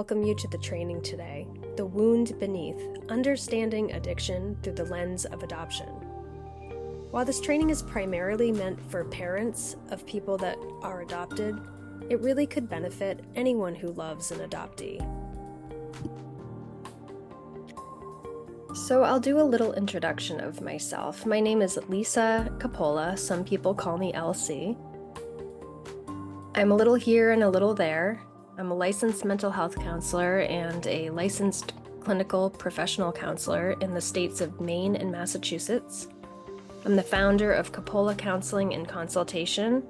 welcome you to the training today, The Wound Beneath, Understanding Addiction Through the Lens of Adoption. While this training is primarily meant for parents of people that are adopted, it really could benefit anyone who loves an adoptee. So I'll do a little introduction of myself. My name is Lisa Coppola. Some people call me LC. I'm a little here and a little there. I'm a licensed mental health counselor and a licensed clinical professional counselor in the states of Maine and Massachusetts. I'm the founder of Coppola Counseling and Consultation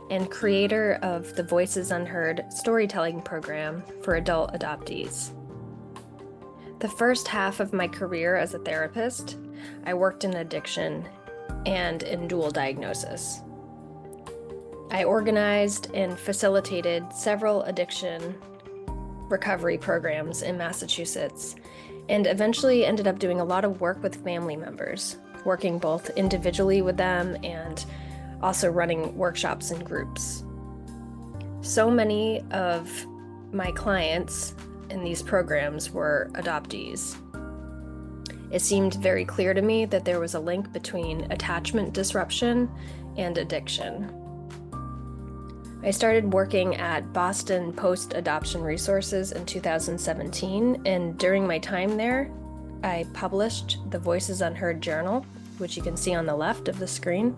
and creator of the Voices Unheard storytelling program for adult adoptees. The first half of my career as a therapist, I worked in addiction and in dual diagnosis. I organized and facilitated several addiction recovery programs in Massachusetts and eventually ended up doing a lot of work with family members, working both individually with them and also running workshops in groups. So many of my clients in these programs were adoptees. It seemed very clear to me that there was a link between attachment disruption and addiction. I started working at Boston Post-Adoption Resources in 2017, and during my time there, I published the Voices Unheard journal, which you can see on the left of the screen.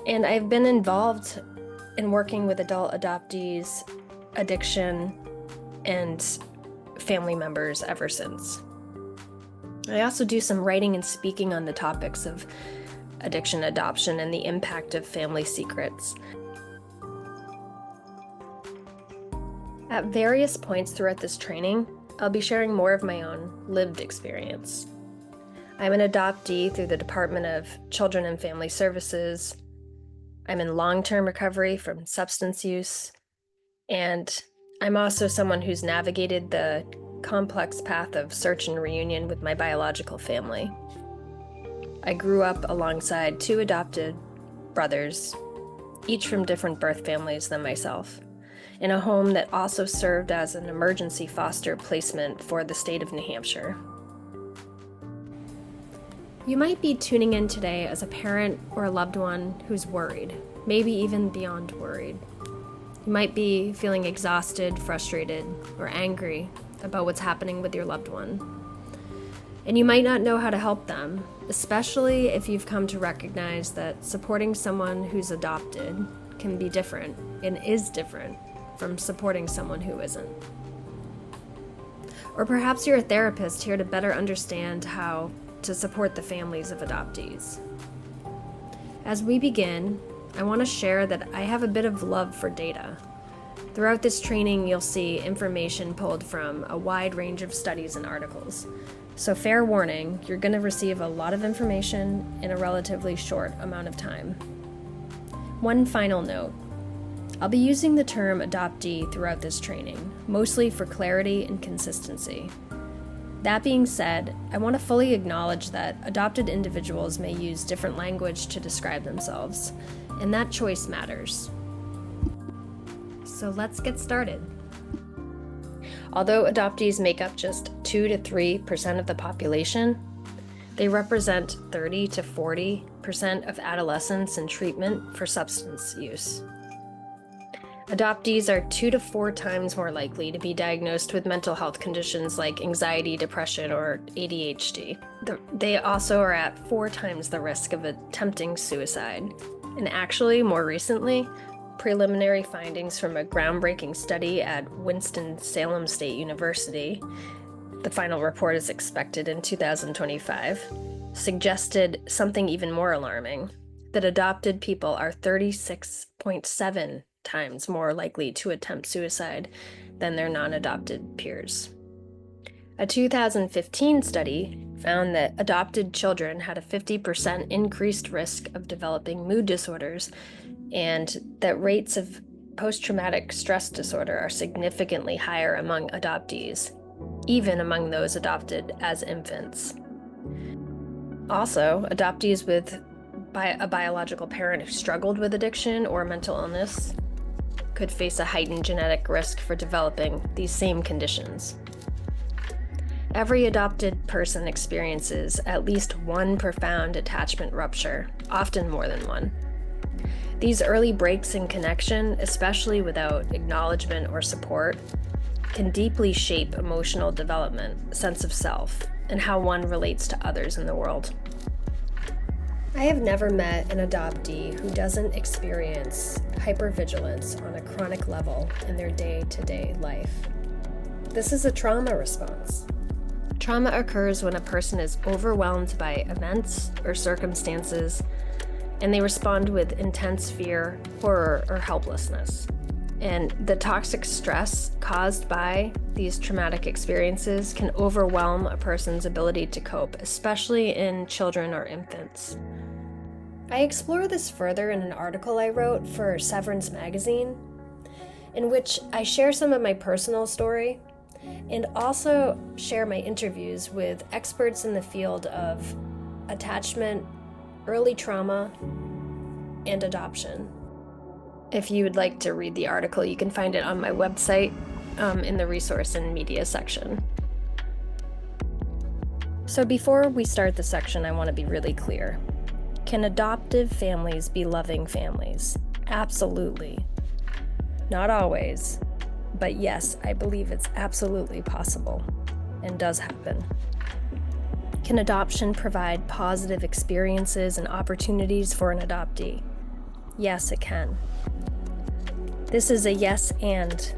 And I've been involved in working with adult adoptees, addiction, and family members ever since. I also do some writing and speaking on the topics of addiction, adoption, and the impact of family secrets. At various points throughout this training, I'll be sharing more of my own lived experience. I'm an adoptee through the Department of Children and Family Services. I'm in long-term recovery from substance use, and I'm also someone who's navigated the complex path of search and reunion with my biological family. I grew up alongside two adopted brothers, each from different birth families than myself, in a home that also served as an emergency foster placement for the state of New Hampshire. You might be tuning in today as a parent or a loved one who's worried, maybe even beyond worried. You might be feeling exhausted, frustrated, or angry about what's happening with your loved one. And you might not know how to help them, especially if you've come to recognize that supporting someone who's adopted can be different and is different from supporting someone who isn't. Or perhaps you're a therapist here to better understand how to support the families of adoptees. As we begin, I want to share that I have a bit of love for data. Throughout this training, you'll see information pulled from a wide range of studies and articles. So fair warning, you're going to receive a lot of information in a relatively short amount of time. One final note. I'll be using the term adoptee throughout this training, mostly for clarity and consistency. That being said, I want to fully acknowledge that adopted individuals may use different language to describe themselves, and that choice matters. So let's get started. Although adoptees make up just 2 to 3% of the population, they represent 30 to 40% of adolescents in treatment for substance use. Adoptees are 2 to 4 times more likely to be diagnosed with mental health conditions like anxiety, depression, or ADHD. They also are at 4 times the risk of attempting suicide. And actually, more recently, preliminary findings from a groundbreaking study at Winston-Salem State University, the final report is expected in 2025, suggested something even more alarming, that adopted people are 36.7 times more likely to attempt suicide than their non-adopted peers. A 2015 study found that adopted children had a 50% increased risk of developing mood disorders and that rates of post-traumatic stress disorder are significantly higher among adoptees, even among those adopted as infants. Also, adoptees with a biological parent who struggled with addiction or mental illness could face a heightened genetic risk for developing these same conditions. Every adopted person experiences at least one profound attachment rupture, often more than one. These early breaks in connection, especially without acknowledgement or support, can deeply shape emotional development, sense of self, and how one relates to others in the world. I have never met an adoptee who doesn't experience hypervigilance on a chronic level in their day-to-day life. This is a trauma response. Trauma occurs when a person is overwhelmed by events or circumstances, and they respond with intense fear, horror, or helplessness. And the toxic stress caused by these traumatic experiences can overwhelm a person's ability to cope, especially in children or infants. I explore this further in an article I wrote for Severance magazine, in which I share some of my personal story and also share my interviews with experts in the field of attachment, early trauma, and adoption. If you would like to read the article, you can find it on my website in the resource and media section. So before we start the section, I want to be really clear. Can adoptive families be loving families? Absolutely. Not always, but yes, I believe it's absolutely possible and does happen. Can adoption provide positive experiences and opportunities for an adoptee? Yes, it can. This is a yes, and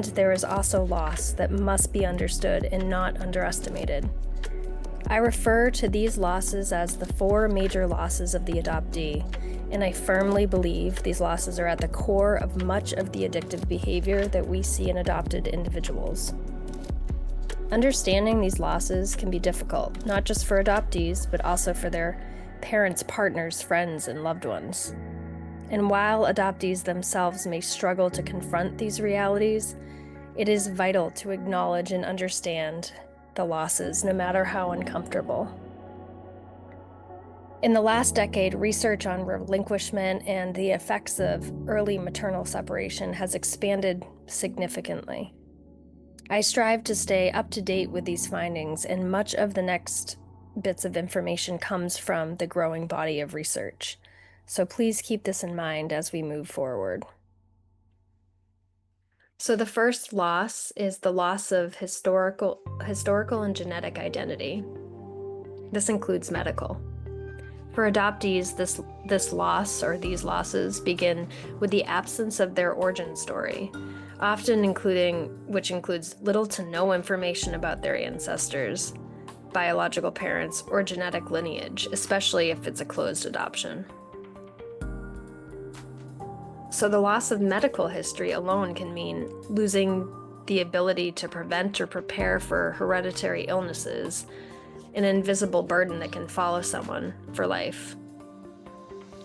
there is also loss that must be understood and not underestimated. I refer to these losses as the 4 major losses of the adoptee, and I firmly believe these losses are at the core of much of the addictive behavior that we see in adopted individuals. Understanding these losses can be difficult, not just for adoptees, but also for their parents, partners, friends, and loved ones. And while adoptees themselves may struggle to confront these realities, it is vital to acknowledge and understand the losses, no matter how uncomfortable. In the last decade, research on relinquishment and the effects of early maternal separation has expanded significantly. I strive to stay up to date with these findings, and much of the next bits of information comes from the growing body of research. So please keep this in mind as we move forward. So the first loss is the loss of historical and genetic identity. This includes medical. For adoptees, this loss or these losses begin with the absence of their origin story, often which includes little to no information about their ancestors, biological parents, or genetic lineage, especially if it's a closed adoption. So the loss of medical history alone can mean losing the ability to prevent or prepare for hereditary illnesses, an invisible burden that can follow someone for life.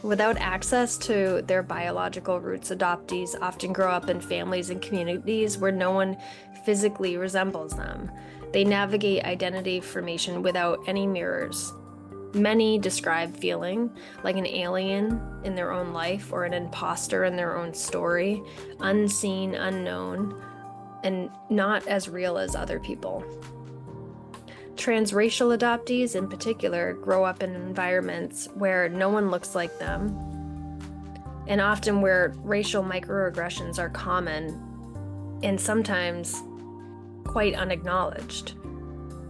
Without access to their biological roots, adoptees often grow up in families and communities where no one physically resembles them. They navigate identity formation without any mirrors. Many describe feeling like an alien in their own life or an imposter in their own story, unseen, unknown, and not as real as other people. Transracial adoptees in particular grow up in environments where no one looks like them, and often where racial microaggressions are common and sometimes quite unacknowledged.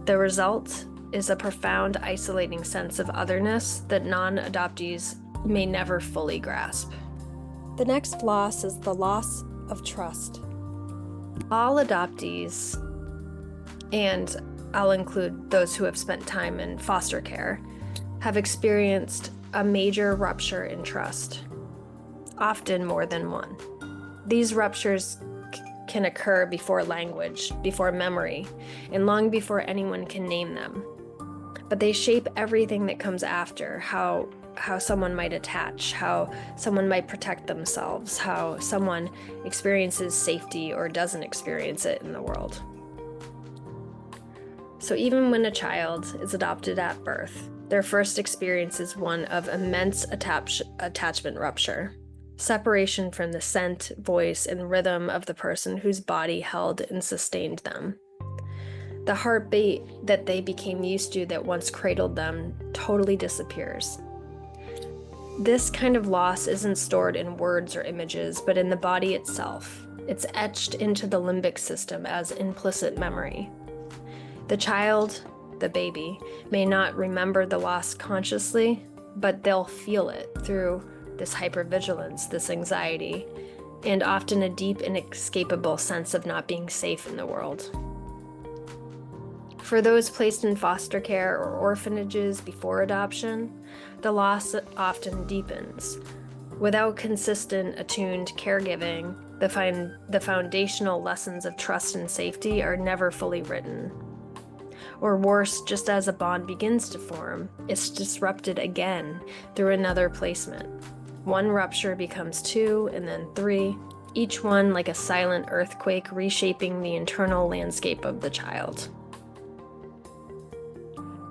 The result is a profound, isolating sense of otherness that non-adoptees may never fully grasp. The next loss is the loss of trust. All adoptees, and I'll include those who have spent time in foster care, have experienced a major rupture in trust, often more than one. These ruptures can occur before language, before memory, and long before anyone can name them. But they shape everything that comes after, how someone might attach, how someone might protect themselves, how someone experiences safety or doesn't experience it in the world. So even when a child is adopted at birth, their first experience is one of immense attachment rupture. separation from the scent, voice, and rhythm of the person whose body held and sustained them. The heartbeat that they became used to that once cradled them totally disappears. This kind of loss isn't stored in words or images, but in the body itself. It's etched into the limbic system as implicit memory. The child, the baby, may not remember the loss consciously, but they'll feel it through this hypervigilance, this anxiety, and often a deep, inescapable sense of not being safe in the world. For those placed in foster care or orphanages before adoption, the loss often deepens. Without consistent, attuned caregiving, the foundational lessons of trust and safety are never fully written. Or worse, just as a bond begins to form, it's disrupted again through another placement. One rupture becomes two, and then three, each one like a silent earthquake reshaping the internal landscape of the child.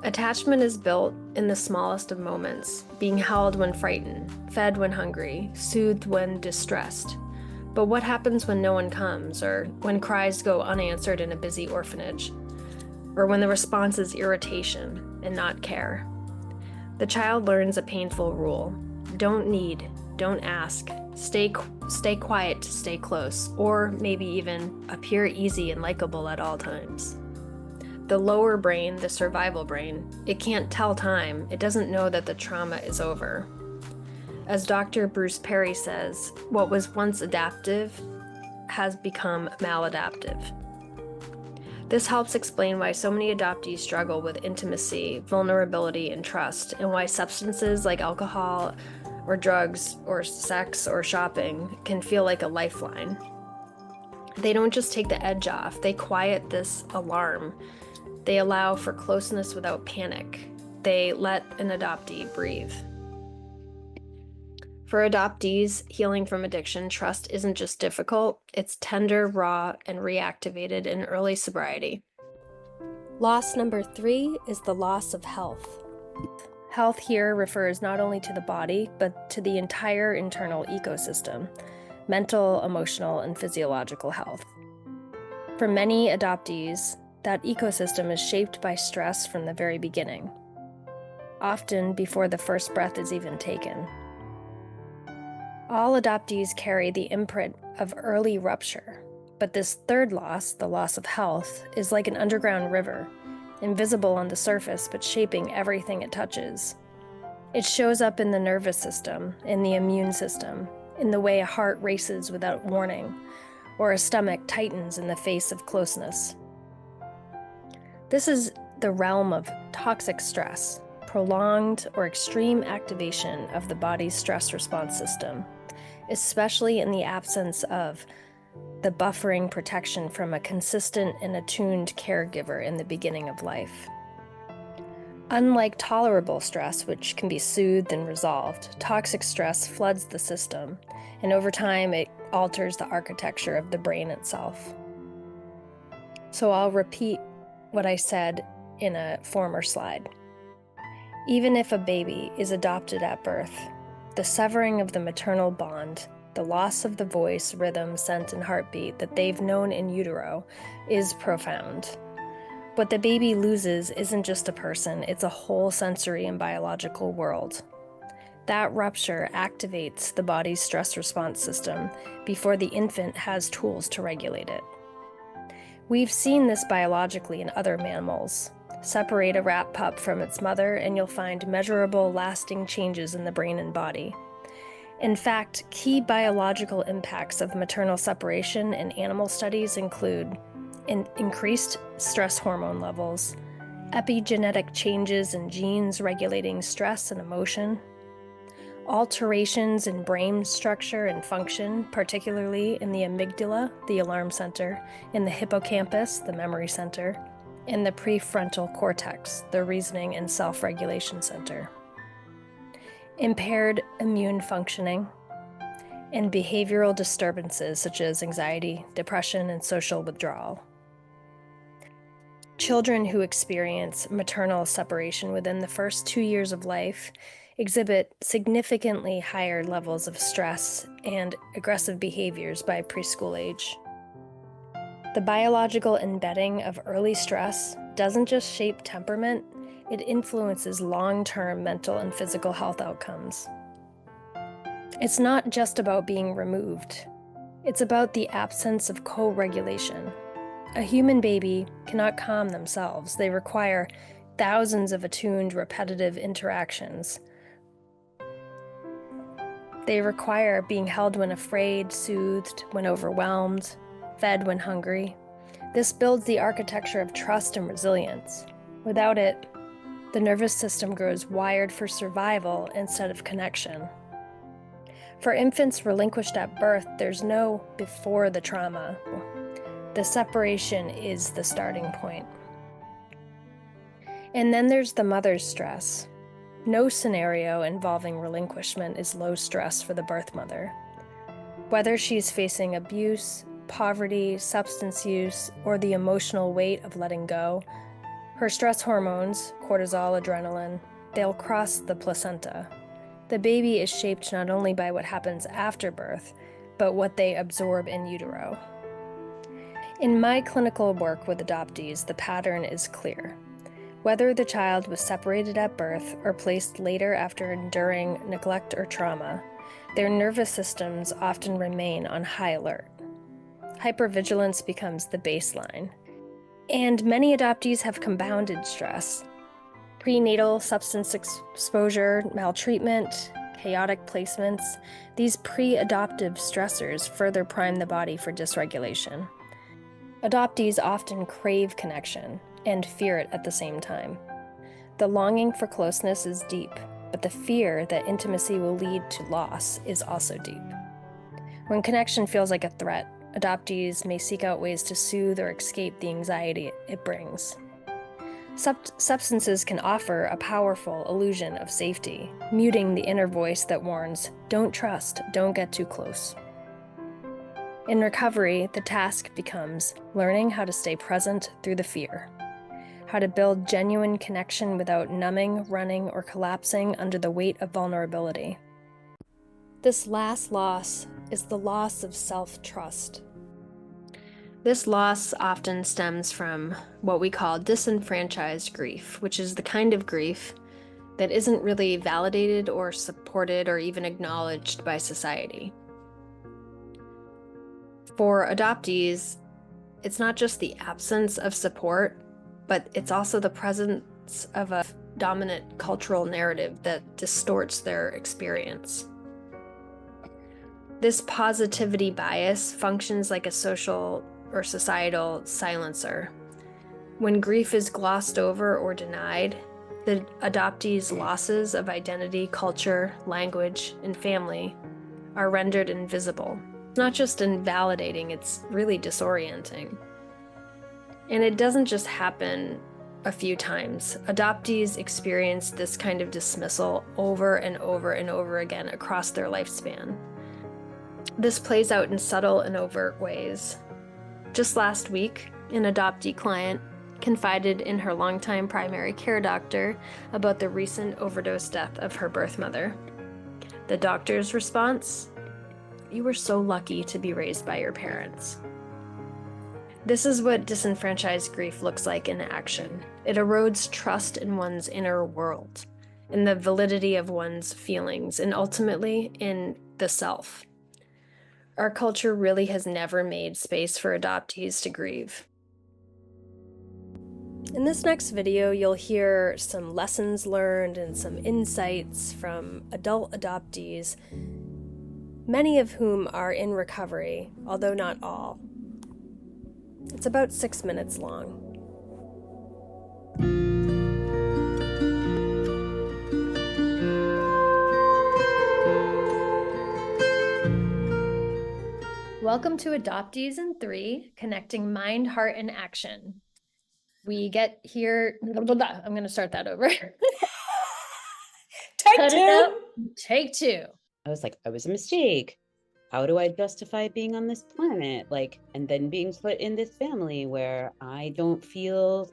Attachment is built in the smallest of moments, being held when frightened, fed when hungry, soothed when distressed. But what happens when no one comes, or when cries go unanswered in a busy orphanage, or when the response is irritation and not care? The child learns a painful rule: don't need, don't ask, stay quiet to stay close, or maybe even appear easy and likable at all times. The lower brain, the survival brain, it can't tell time. It doesn't know that the trauma is over. As Dr. Bruce Perry says, what was once adaptive has become maladaptive. This helps explain why so many adoptees struggle with intimacy, vulnerability, and trust, and why substances like alcohol or drugs or sex or shopping can feel like a lifeline. They don't just take the edge off, they quiet this alarm. They allow for closeness without panic. They let an adoptee breathe. For adoptees healing from addiction, trust isn't just difficult, it's tender, raw, and reactivated in early sobriety. Loss number 3 is the loss of health. Health here refers not only to the body, but to the entire internal ecosystem: mental, emotional, and physiological health. For many adoptees, that ecosystem is shaped by stress from the very beginning, often before the first breath is even taken. All adoptees carry the imprint of early rupture, but this third loss, the loss of health, is like an underground river, invisible on the surface but shaping everything it touches. It shows up in the nervous system, in the immune system, in the way a heart races without warning, or a stomach tightens in the face of closeness. This is the realm of toxic stress, prolonged or extreme activation of the body's stress response system, especially in the absence of the buffering protection from a consistent and attuned caregiver in the beginning of life. Unlike tolerable stress, which can be soothed and resolved, toxic stress floods the system, and over time it alters the architecture of the brain itself. So I'll repeat what I said in a former slide. Even if a baby is adopted at birth, the severing of the maternal bond, the loss of the voice, rhythm, scent, and heartbeat that they've known in utero is profound. What the baby loses isn't just a person, it's a whole sensory and biological world. That rupture activates the body's stress response system before the infant has tools to regulate it. We've seen this biologically in other mammals. Separate a rat pup from its mother and you'll find measurable, lasting changes in the brain and body. In fact, key biological impacts of maternal separation in animal studies include increased stress hormone levels, epigenetic changes in genes regulating stress and emotion, alterations in brain structure and function, particularly in the amygdala, the alarm center, in the hippocampus, the memory center, in the prefrontal cortex, the reasoning and self-regulation center. Impaired immune functioning, and behavioral disturbances such as anxiety, depression, and social withdrawal. Children who experience maternal separation within the first 2 years of life exhibit significantly higher levels of stress and aggressive behaviors by preschool age. The biological embedding of early stress doesn't just shape temperament, it influences long-term mental and physical health outcomes. It's not just about being removed. It's about the absence of co-regulation. A human baby cannot calm themselves. They require thousands of attuned, repetitive interactions. They require being held when afraid, soothed when overwhelmed, fed when hungry. This builds the architecture of trust and resilience. Without it, the nervous system grows wired for survival instead of connection. For infants relinquished at birth, there's no before the trauma. The separation is the starting point. And then there's the mother's stress. No scenario involving relinquishment is low stress for the birth mother. Whether she's facing abuse, poverty, substance use, or the emotional weight of letting go, her stress hormones, cortisol, adrenaline, they'll cross the placenta. The baby is shaped not only by what happens after birth, but what they absorb in utero. In my clinical work with adoptees, the pattern is clear. Whether the child was separated at birth or placed later after enduring neglect or trauma, their nervous systems often remain on high alert. Hypervigilance becomes the baseline. And many adoptees have compounded stress. Prenatal substance exposure, maltreatment, chaotic placements, these pre-adoptive stressors further prime the body for dysregulation. Adoptees often crave connection and fear it at the same time. The longing for closeness is deep, but the fear that intimacy will lead to loss is also deep. When connection feels like a threat, adoptees may seek out ways to soothe or escape the anxiety it brings. Substances can offer a powerful illusion of safety, muting the inner voice that warns, "Don't trust, don't get too close." In recovery, the task becomes learning how to stay present through the fear, how to build genuine connection without numbing, running, or collapsing under the weight of vulnerability. This last loss is the loss of self-trust. This loss often stems from what we call disenfranchised grief, which is the kind of grief that isn't really validated or supported or even acknowledged by society. For adoptees, it's not just the absence of support, but it's also the presence of a dominant cultural narrative that distorts their experience. This positivity bias functions like a social or societal silencer. When grief is glossed over or denied, the adoptee's losses of identity, culture, language, and family are rendered invisible. It's not just invalidating, it's really disorienting. And it doesn't just happen a few times. Adoptees experience this kind of dismissal over and over and over again across their lifespan. This plays out in subtle and overt ways. Just last week, an adoptee client confided in her longtime primary care doctor about the recent overdose death of her birth mother. The doctor's response? "You were so lucky to be raised by your parents." This is what disenfranchised grief looks like in action. It erodes trust in one's inner world, in the validity of one's feelings, and ultimately in the self. Our culture really has never made space for adoptees to grieve. In this next video, you'll hear some lessons learned and some insights from adult adoptees, many of whom are in recovery, although not all. It's about 6 minutes long. Welcome to Adoptees in 3, Connecting Mind, Heart, and Action. We get here, I'm going to start that over. Take two. I was like, I was a mistake. How do I justify being on this planet? And then being put in this family where I don't feel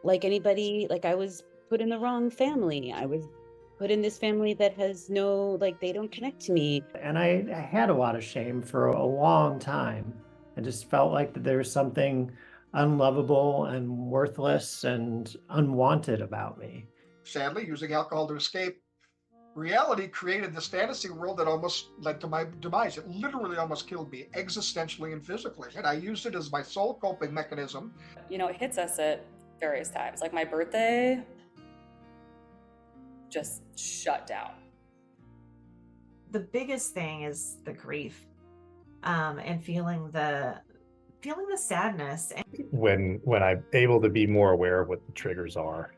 like anybody, like I was put in the wrong family. I was put in this family that has no, like, they don't connect to me. And I had a lot of shame for a long time. I just felt like that there was something unlovable and worthless and unwanted about me. Sadly, using alcohol to escape reality created this fantasy world that almost led to my demise. It literally almost killed me existentially and physically. And I used it as my sole coping mechanism. You know, it hits us at various times. Like my birthday just shut down. The biggest thing is the grief, and feeling the sadness. When I'm able to be more aware of what the triggers are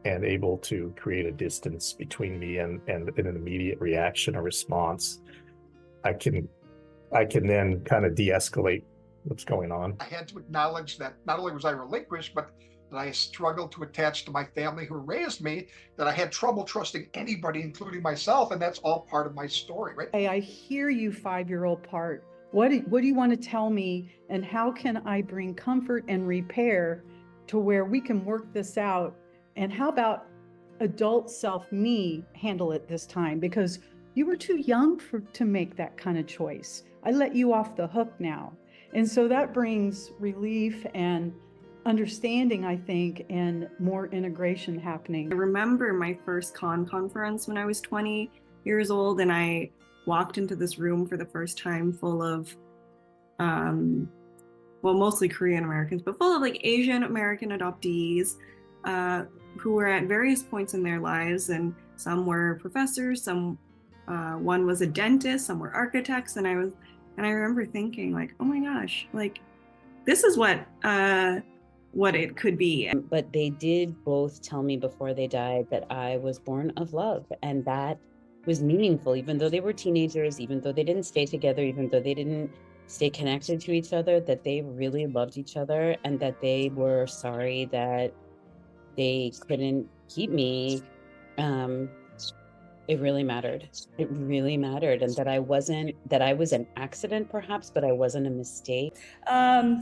and able to create a distance between me and an immediate reaction or response, I can then kind of de-escalate what's going on. I had to acknowledge that not only was I relinquished, but that I struggled to attach to my family who raised me, that I had trouble trusting anybody, including myself, and that's all part of my story, right? Hey, I hear you, 5-year-old part. What do you want to tell me, and how can I bring comfort and repair to where we can work this out? And how about adult self me handle it this time? Because you were too young to make that kind of choice. I let you off the hook now. And so that brings relief and understanding, I think, and more integration happening. I remember my first conference when I was 20 years old, and I walked into this room for the first time full of, mostly Korean Americans, but full of like Asian American adoptees who were at various points in their lives, and some were professors, one was a dentist, some were architects, and I remember thinking like, oh my gosh, like this is what it could be. But they did both tell me before they died that I was born of love, and that was meaningful, even though they were teenagers, even though they didn't stay together, even though they didn't stay connected to each other, that they really loved each other, and that they were sorry that they couldn't keep me. It really mattered. It really mattered. And that I was an accident perhaps, but I wasn't a mistake. I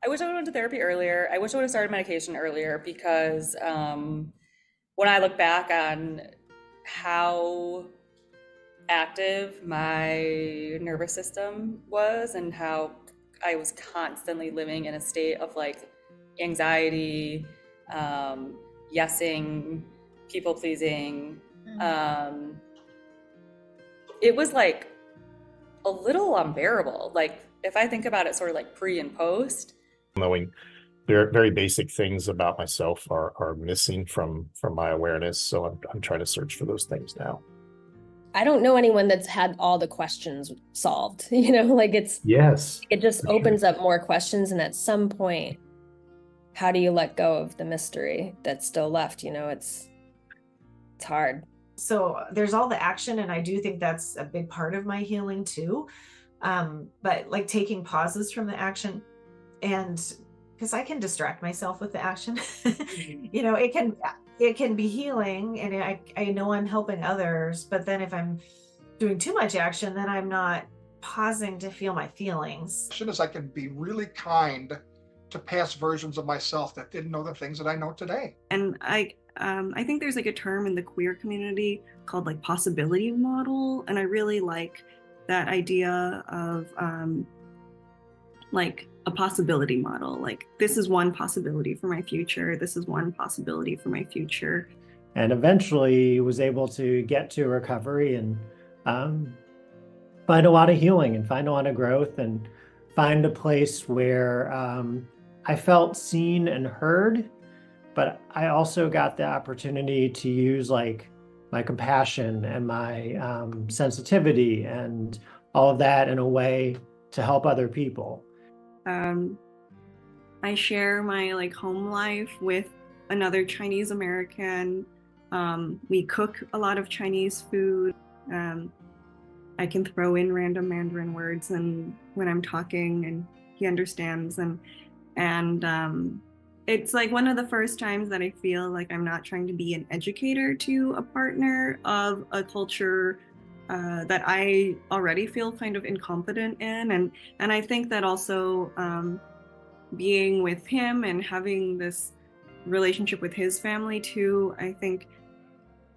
wish I would have went to therapy earlier. I wish I would have started medication earlier, because when I look back on how active my nervous system was and how I was constantly living in a state of like anxiety, yesing, people pleasing, it was like a little unbearable. Like if I think about it sort of like pre and post. Knowing very, very basic things about myself are missing from my awareness. So I'm trying to search for those things now. I don't know anyone that's had all the questions solved, like it just opens up more questions. And at some point, how do you let go of the mystery that's still left? It's hard. So there's all the action, and I do think that's a big part of my healing too. But like taking pauses from the action, and because I can distract myself with the action, it can be healing, and I know I'm helping others, but then if I'm doing too much action, then I'm not pausing to feel my feelings. As I can be really kind to past versions of myself that didn't know the things that I know today. And I think there's like a term in the queer community called like possibility model, and I really like that idea of like a possibility model. Like this is one possibility for my future. This is one possibility for my future. And eventually was able to get to recovery and find a lot of healing and find a lot of growth and find a place where I felt seen and heard, but I also got the opportunity to use like my compassion and my sensitivity and all of that in a way to help other people. I share my like home life with another Chinese American. We cook a lot of Chinese food. I can throw in random Mandarin words and when I'm talking, and he understands, and it's like one of the first times that I feel like I'm not trying to be an educator to a partner of a culture that I already feel kind of incompetent in, and I think that also being with him and having this relationship with his family too, I think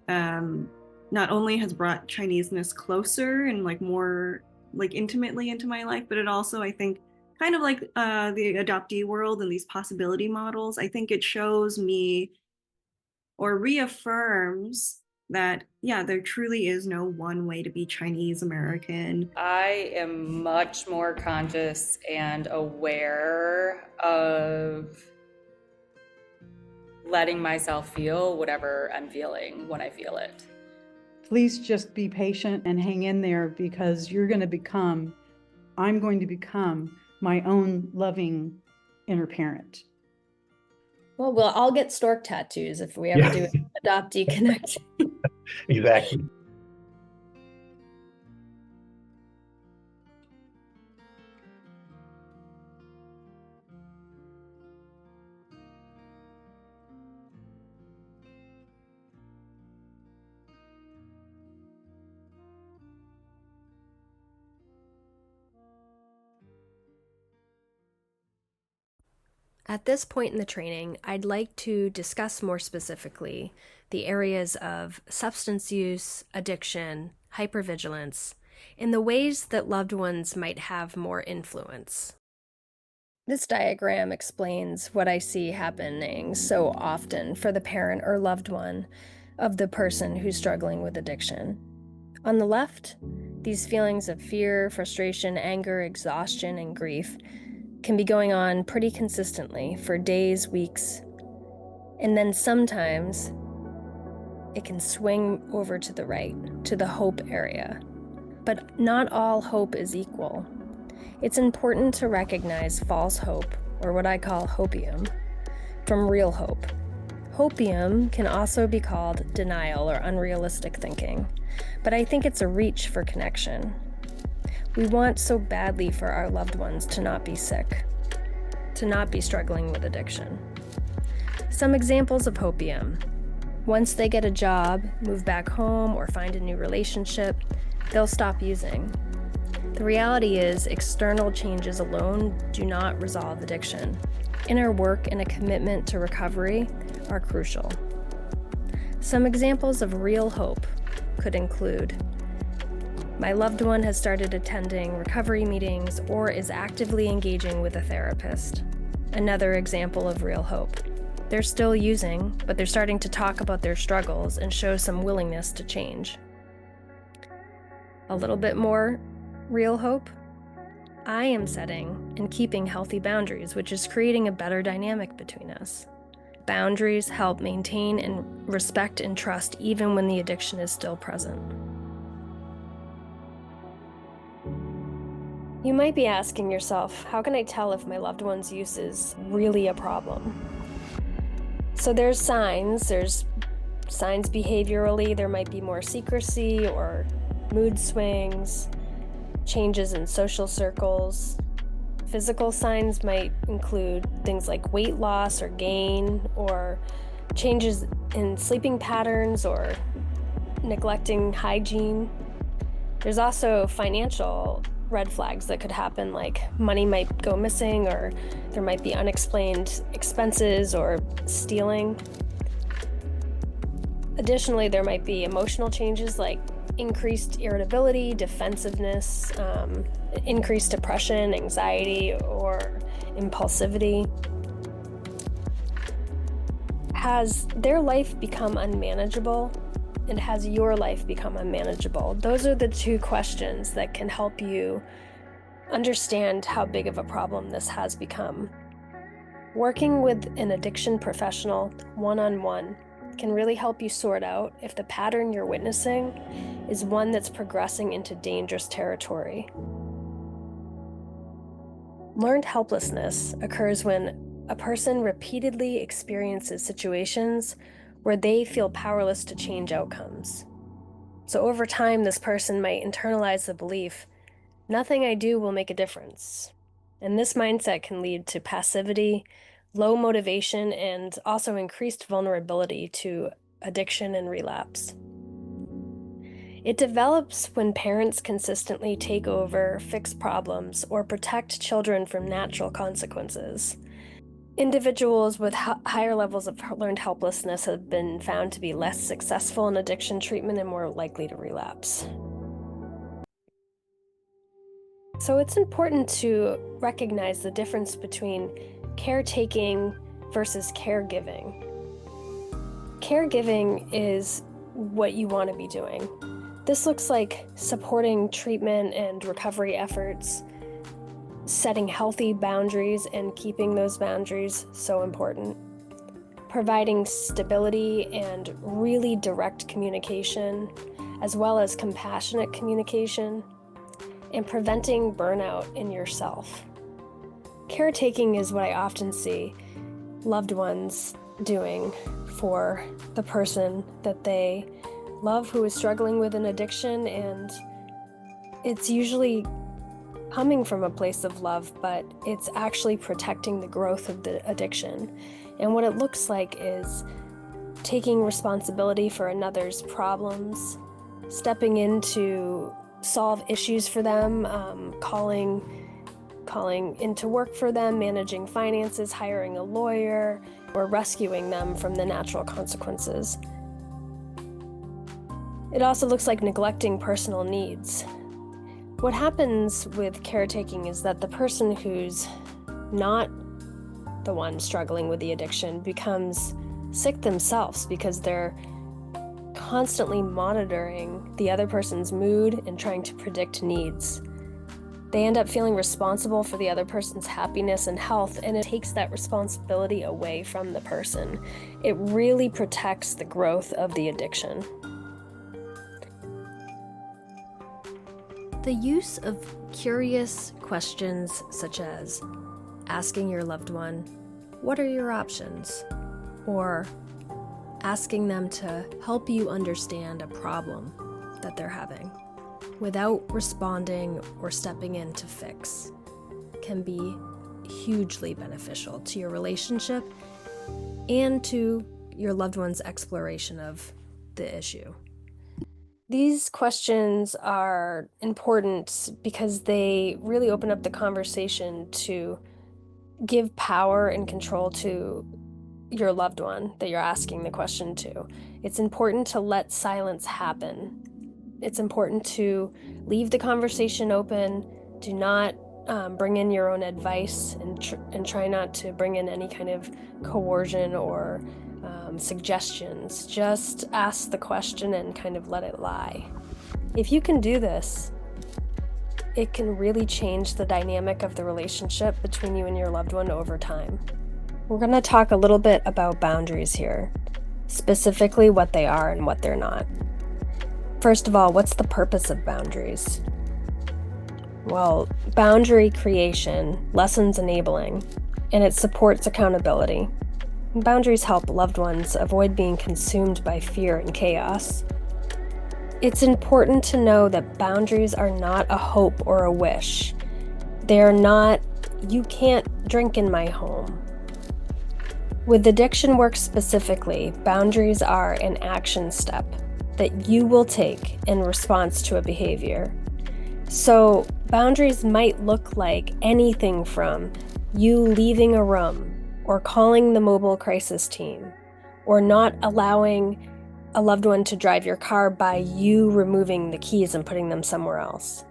not only has brought Chineseness closer and like more like intimately into my life, but it also, I think, kind of like the adoptee world and these possibility models, I think it shows me or reaffirms that, yeah, there truly is no one way to be Chinese American. I am much more conscious and aware of letting myself feel whatever I'm feeling when I feel it. Please just be patient and hang in there, because I'm going to become my own loving inner parent. Well, we'll all get stork tattoos if we ever do Adopt, Deconnect. Exactly. At this point in the training, I'd like to discuss more specifically the areas of substance use, addiction, hypervigilance, and the ways that loved ones might have more influence. This diagram explains what I see happening so often for the parent or loved one of the person who's struggling with addiction. On the left, these feelings of fear, frustration, anger, exhaustion, and grief can be going on pretty consistently for days, weeks, and then sometimes it can swing over to the right, to the hope area. But not all hope is equal. It's important to recognize false hope, or what I call hopium, from real hope. Hopium can also be called denial or unrealistic thinking, but I think it's a reach for connection. We want so badly for our loved ones to not be sick, to not be struggling with addiction. Some examples of hopium. Once they get a job, move back home, or find a new relationship, they'll stop using. The reality is, external changes alone do not resolve addiction. Inner work and a commitment to recovery are crucial. Some examples of real hope could include: my loved one has started attending recovery meetings or is actively engaging with a therapist. Another example of real hope: they're still using, but they're starting to talk about their struggles and show some willingness to change. A little bit more real hope: I am setting and keeping healthy boundaries, which is creating a better dynamic between us. Boundaries help maintain and respect and trust even when the addiction is still present. You might be asking yourself, how can I tell if my loved one's use is really a problem? So there's signs behaviorally. There might be more secrecy or mood swings, changes in social circles. Physical signs might include things like weight loss or gain, or changes in sleeping patterns or neglecting hygiene. There's also financial red flags that could happen, like money might go missing, or there might be unexplained expenses or stealing. Additionally, there might be emotional changes like increased irritability, defensiveness, increased depression, anxiety, or impulsivity. Has their life become unmanageable? And has your life become unmanageable? Those are the two questions that can help you understand how big of a problem this has become. Working with an addiction professional one-on-one can really help you sort out if the pattern you're witnessing is one that's progressing into dangerous territory. Learned helplessness occurs when a person repeatedly experiences situations where they feel powerless to change outcomes. So over time, this person might internalize the belief, nothing I do will make a difference. And this mindset can lead to passivity, low motivation, and also increased vulnerability to addiction and relapse. It develops when parents consistently take over, fix problems, or protect children from natural consequences. Individuals with higher levels of learned helplessness have been found to be less successful in addiction treatment and more likely to relapse. So it's important to recognize the difference between caretaking versus caregiving. Caregiving is what you want to be doing. This looks like supporting treatment and recovery efforts, setting healthy boundaries and keeping those boundaries so important, providing stability and really direct communication, as well as compassionate communication, and preventing burnout in yourself. Caretaking is what I often see loved ones doing for the person that they love who is struggling with an addiction, and it's usually coming from a place of love, but it's actually protecting the growth of the addiction. And what it looks like is taking responsibility for another's problems, stepping in to solve issues for them, calling into work for them, managing finances, hiring a lawyer, or rescuing them from the natural consequences. It also looks like neglecting personal needs. What happens with caretaking is that the person who's not the one struggling with the addiction becomes sick themselves because they're constantly monitoring the other person's mood and trying to predict needs. They end up feeling responsible for the other person's happiness and health, and it takes that responsibility away from the person. It really protects the growth of the addiction. The use of curious questions such as asking your loved one, "What are your options?" or asking them to help you understand a problem that they're having without responding or stepping in to fix can be hugely beneficial to your relationship and to your loved one's exploration of the issue. These questions are important because they really open up the conversation to give power and control to your loved one that you're asking the question to. It's important to let silence happen. It's important to leave the conversation open. Do not bring in your own advice and try not to bring in any kind of coercion or suggestions. Just ask the question and kind of let it lie. If you can do this, it can really change the dynamic of the relationship between you and your loved one over time. We're going to talk a little bit about boundaries here, specifically what they are and what they're not. First of all, what's the purpose of boundaries? Well, boundary creation lessens enabling, and it supports accountability. Boundaries help loved ones avoid being consumed by fear and chaos. It's important to know that boundaries are not a hope or a wish. They're not, "You can't drink in my home." With addiction work specifically, boundaries are an action step that you will take in response to a behavior. So boundaries might look like anything from you leaving a room or calling the mobile crisis team, or not allowing a loved one to drive your car by you removing the keys and putting them somewhere else.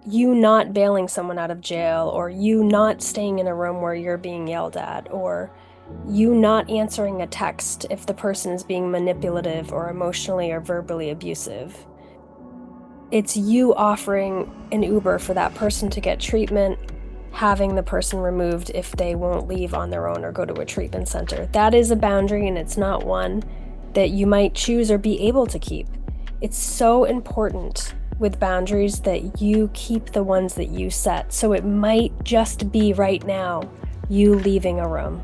You not bailing someone out of jail, or you not staying in a room where you're being yelled at, or you not answering a text if the person is being manipulative or emotionally or verbally abusive. It's you offering an Uber for that person to get treatment, having the person removed if they won't leave on their own or go to a treatment center. That is a boundary, and it's not one that you might choose or be able to keep. It's so important with boundaries that you keep the ones that you set. So it might just be right now you leaving a room.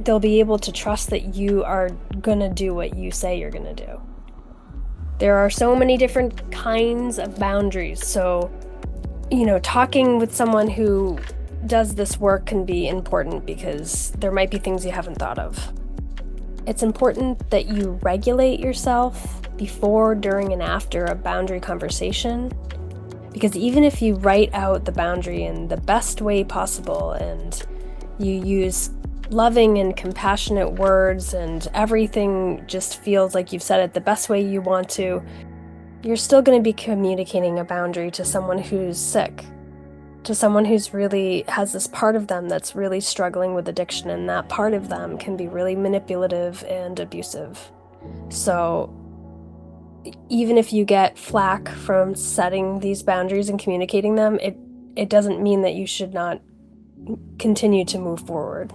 They'll be able to trust that you are gonna do what you say you're gonna do. There are so many different kinds of boundaries. So, talking with someone who does this work can be important because there might be things you haven't thought of. It's important that you regulate yourself before, during, and after a boundary conversation, because even if you write out the boundary in the best way possible and You use loving and compassionate words, and everything just feels like you've said it the best way you want to. You're still going to be communicating a boundary to someone who's sick, to someone who's really has this part of them that's really struggling with addiction, and that part of them can be really manipulative and abusive. So even if you get flack from setting these boundaries and communicating them, it doesn't mean that you should not continue to move forward.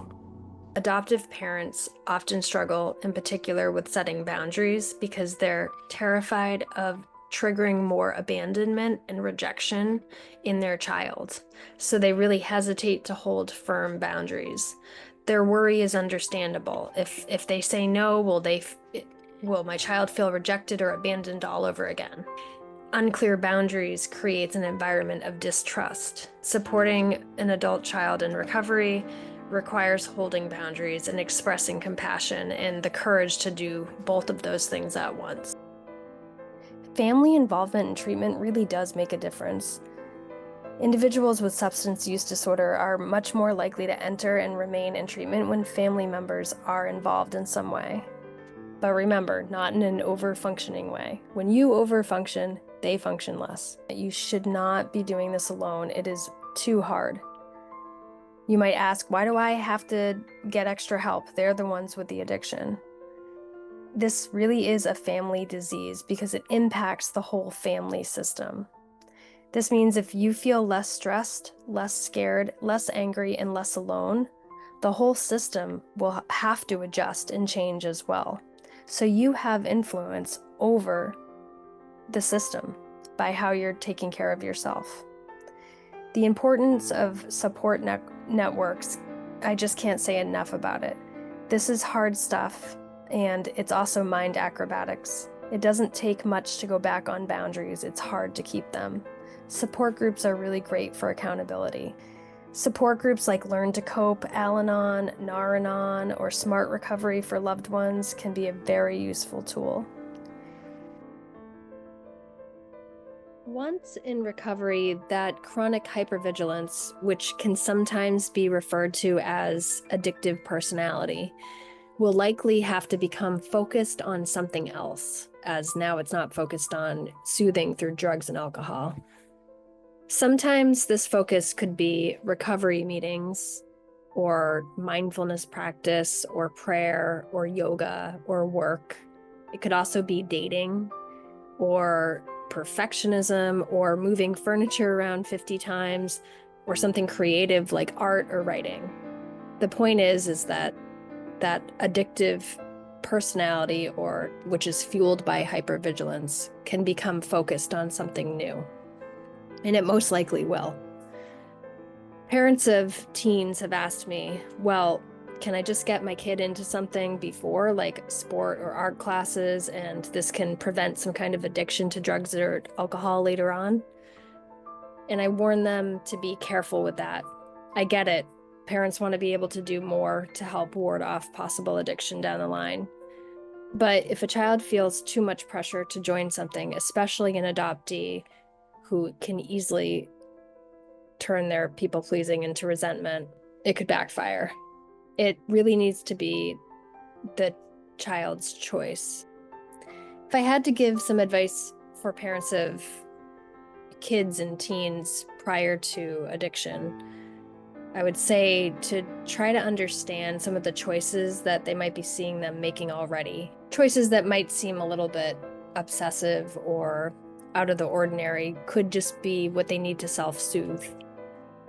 Adoptive parents often struggle in particular with setting boundaries because they're terrified of triggering more abandonment and rejection in their child. So they really hesitate to hold firm boundaries. Their worry is understandable. If they say no, will my child feel rejected or abandoned all over again? Unclear boundaries creates an environment of distrust. Supporting an adult child in recovery requires holding boundaries and expressing compassion and the courage to do both of those things at once. Family involvement in treatment really does make a difference. Individuals with substance use disorder are much more likely to enter and remain in treatment when family members are involved in some way. But remember, not in an over-functioning way. When you overfunction, they function less. You should not be doing this alone. It is too hard. You might ask, why do I have to get extra help? They're the ones with the addiction. This really is a family disease because it impacts the whole family system. This means if you feel less stressed, less scared, less angry, and less alone, the whole system will have to adjust and change as well. So you have influence over the system by how you're taking care of yourself. The importance of support networks, I just can't say enough about it. This is hard stuff, and it's also mind acrobatics. It doesn't take much to go back on boundaries. It's hard to keep them. Support groups are really great for accountability. Support groups like Learn to Cope, Al-Anon, Nar-Anon, or Smart Recovery for Loved Ones can be a very useful tool. Once in recovery, that chronic hypervigilance, which can sometimes be referred to as addictive personality, will likely have to become focused on something else, as now it's not focused on soothing through drugs and alcohol. Sometimes this focus could be recovery meetings, or mindfulness practice, or prayer, or yoga, or work. It could also be dating, or perfectionism, or moving furniture around 50 times, or something creative like art or writing. The point is that addictive personality, or which is fueled by hypervigilance, can become focused on something new. And it most likely will. Parents of teens have asked me, well, can I just get my kid into something before, like sport or art classes, and this can prevent some kind of addiction to drugs or alcohol later on? And I warn them to be careful with that. I get it. Parents want to be able to do more to help ward off possible addiction down the line. But if a child feels too much pressure to join something, especially an adoptee who can easily turn their people-pleasing into resentment, it could backfire. It really needs to be the child's choice. If I had to give some advice for parents of kids and teens prior to addiction, I would say to try to understand some of the choices that they might be seeing them making already. Choices that might seem a little bit obsessive or out of the ordinary could just be what they need to self-soothe.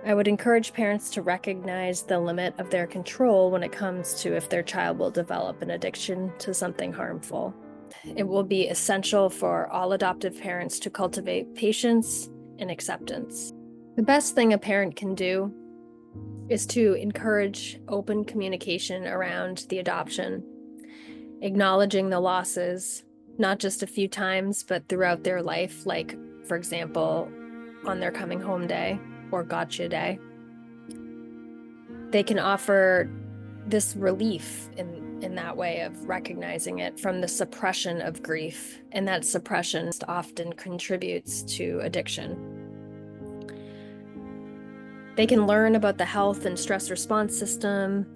I would encourage parents to recognize the limit of their control when it comes to if their child will develop an addiction to something harmful. It will be essential for all adoptive parents to cultivate patience and acceptance. The best thing a parent can do is to encourage open communication around the adoption, acknowledging the losses, not just a few times, but throughout their life, like, for example, on their coming home day or gotcha day. They can offer this relief in that way of recognizing it from the suppression of grief, and that suppression often contributes to addiction. They can learn about the health and stress response system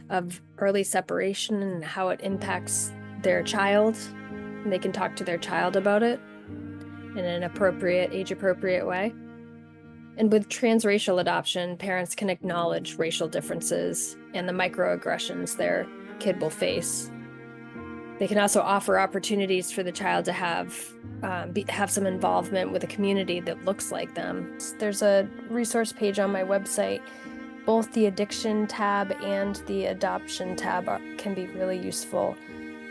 of early separation and how it impacts their child. And they can talk to their child about it in an appropriate, age-appropriate way. And with transracial adoption, parents can acknowledge racial differences and the microaggressions their kid will face. They can also offer opportunities for the child to have some involvement with a community that looks like them. There's a resource page on my website. Both the addiction tab and the adoption tab can be really useful.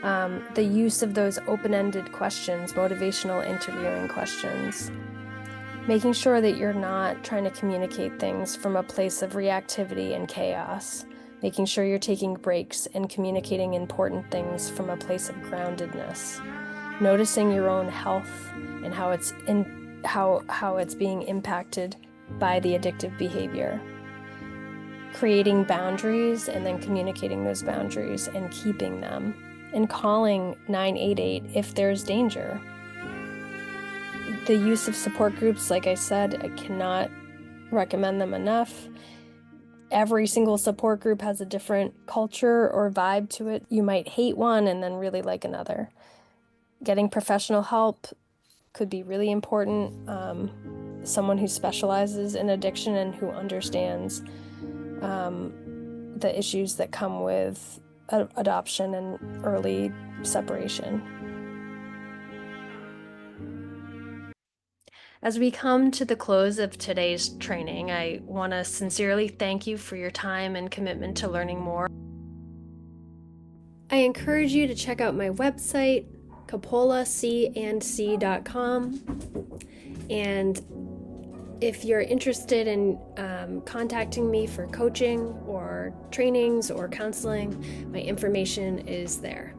The use of those open-ended questions, motivational interviewing questions, making sure that you're not trying to communicate things from a place of reactivity and chaos, making sure you're taking breaks and communicating important things from a place of groundedness, noticing your own health and how it's being impacted by the addictive behavior, creating boundaries and then communicating those boundaries and keeping them, and calling 988 if there's danger. The use of support groups, like I said, I cannot recommend them enough. Every single support group has a different culture or vibe to it. You might hate one and then really like another. Getting professional help could be really important. Someone who specializes in addiction and who understands the issues that come with adoption and early separation. As we come to the close of today's training, I want to sincerely thank you for your time and commitment to learning more. I encourage you to check out my website, coppolacandc.com. And if you're interested in contacting me for coaching or trainings or counseling, my information is there.